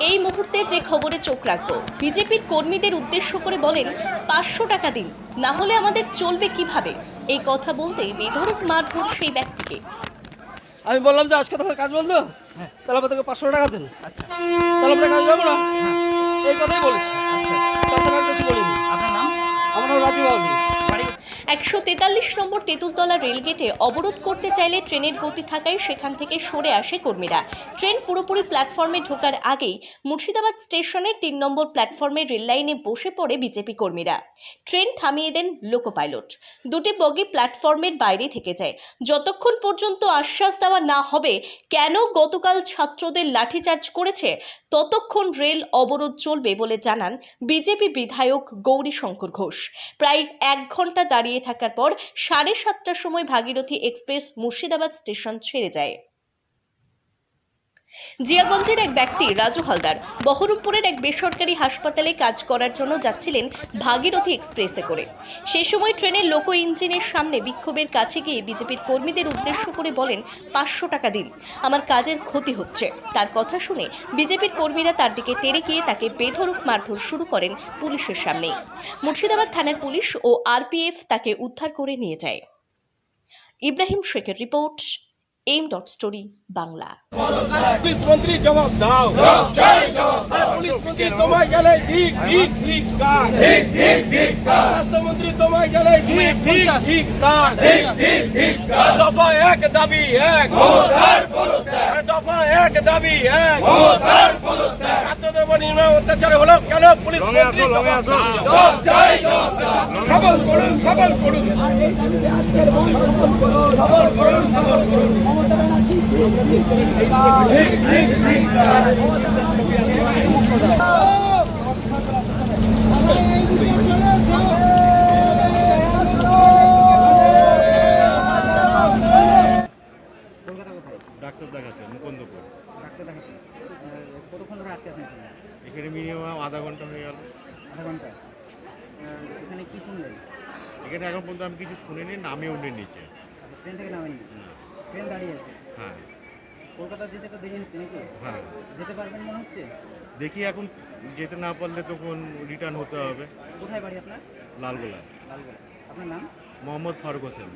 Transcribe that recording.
এই মুহূর্তে যে খবরে চোখ রাখবো, বিজেপির কর্মীদের উদ্দেশ্য করে বলেন 500 টাকা দিন, না হলে আমাদের চলবে কিভাবে। এই কথা বলতেই বেধড়ক মারধর সেই ব্যক্তিকে। আমি বললাম যে আজকে তোমার কাজ বন্ধ, তাহলে আমাদেরকে 500 টাকা দেন। আচ্ছা, তাহলে আমরা কাজ যাবো না, হ্যাঁ, এই কথাই বলেছি। আচ্ছা। তাছাড়া আর কিছু বলিনি। আপনার নাম? আমার নাম রাজু বাউলি। বাড়ি? 143 নম্বর তেঁতুলতলা রেলগেটে অবরোধ করতে চাইলে ট্রেনের গতি থাকায় সেখান থেকে সরে আসে কর্মীরা। ট্রেন পুরোপুরি প্ল্যাটফর্মে ঢোকার আগেই মুর্শিদাবাদ স্টেশনের 3 নম্বর প্ল্যাটফর্মে রেল লাইনে বসে পড়ে বিজেপি কর্মীরা। ট্রেন থামিয়ে দেন লোকো পাইলট। দুটি বগি প্ল্যাটফর্মের বাইরে থেকে যায়। যতক্ষণ পর্যন্ত আশ্বাস দেওয়া না হবে কেন গতকাল ছাত্রদের লাঠিচার্জ করেছে, ততক্ষণ রেল অবরোধ চলবে বলে জানান বিজেপি বিধায়ক গৌরীশঙ্কর ঘোষ। প্রায় 1 ঘন্টা দাঁড়িয়ে থাকার পর 7:30টার সময় ভাগীরথী এক্সপ্রেস মুর্শিদাবাদ স্টেশন ছেড়ে যায়। জিয়াগঞ্জের এক ব্যক্তি রাজু হালদার বহরমপুরের এক বেসরকারি হাসপাতালে কাজ করার জন্য যাচ্ছিলেন ভাগীরথী এক্সপ্রেসে করে। সেই সময় ট্রেনের লোকো ইঞ্জিনের সামনে বিক্ষোভের কাছে গিয়ে বিজেপির কর্মীদের উদ্দেশ্য করে বলেন 500 টাকা দিন, আমার কাজের ক্ষতি হচ্ছে। তার কথা শুনে বিজেপির কর্মীরা তার দিকে তেড়ে গিয়ে তাকে বেধড়ক মারধর শুরু করেন পুলিশের সামনেই। মুর্শিদাবাদ থানার পুলিশ ও আরপিএফ তাকে উদ্ধার করে নিয়ে যায়। ইব্রাহিম শেখের রিপোর্ট, aim.story বাংলা। পুলিশ মন্ত্রী জবাব দাও, পুলিশ মন্ত্রী তোমায় গেলে ঠিক ঠিক ঠিক কাজ, ঠিক ঠিক ঠিক কাজ, স্বাস্থ্যমন্ত্রী তোমায় গেলে ঠিক ঠিক ঠিক কাজ, ঠিক ঠিক ঠিক কাজ। দফা এক দাবি এক, দফা এক দাবি এক, ছাত্রদের উপর নির্মম অত্যাচার হলো কেন? পুলিশ মন্ত্রী জবাব দাও। খবর করুন, খবর করুন, খবর করুন, খবর করুন। ডাক্তার দেখাতে মুকুন্দপুর। ডাক্তার দেখাতে কতক্ষণ ধরে আটকে আছেন এখানে? এখানে মিনিমাম আধা ঘন্টা হয়ে গেল। আধা ঘন্টা। এখানে কি শুনলেন? এখানে এখন পর্যন্ত আমি কিছু শুনিনি, নামিও উঠে নিচে। আচ্ছা, ট্রেন থেকে নামেননি? ট্রেন দাঁড়িয়ে আছে। হ্যাঁ কলকাতা যেতে তো দেরি হচ্ছে নাকি? হ্যাঁ, যেতে পারবেন মনে হচ্ছে? দেখি এখন যেতে না পারলে তখন রিটার্ন হতে হবে। কোথায় বাড়ি আপনার? লালগোলা। লালগোলা। আপনার নাম? মোহাম্মদ ফারুক হোসেন।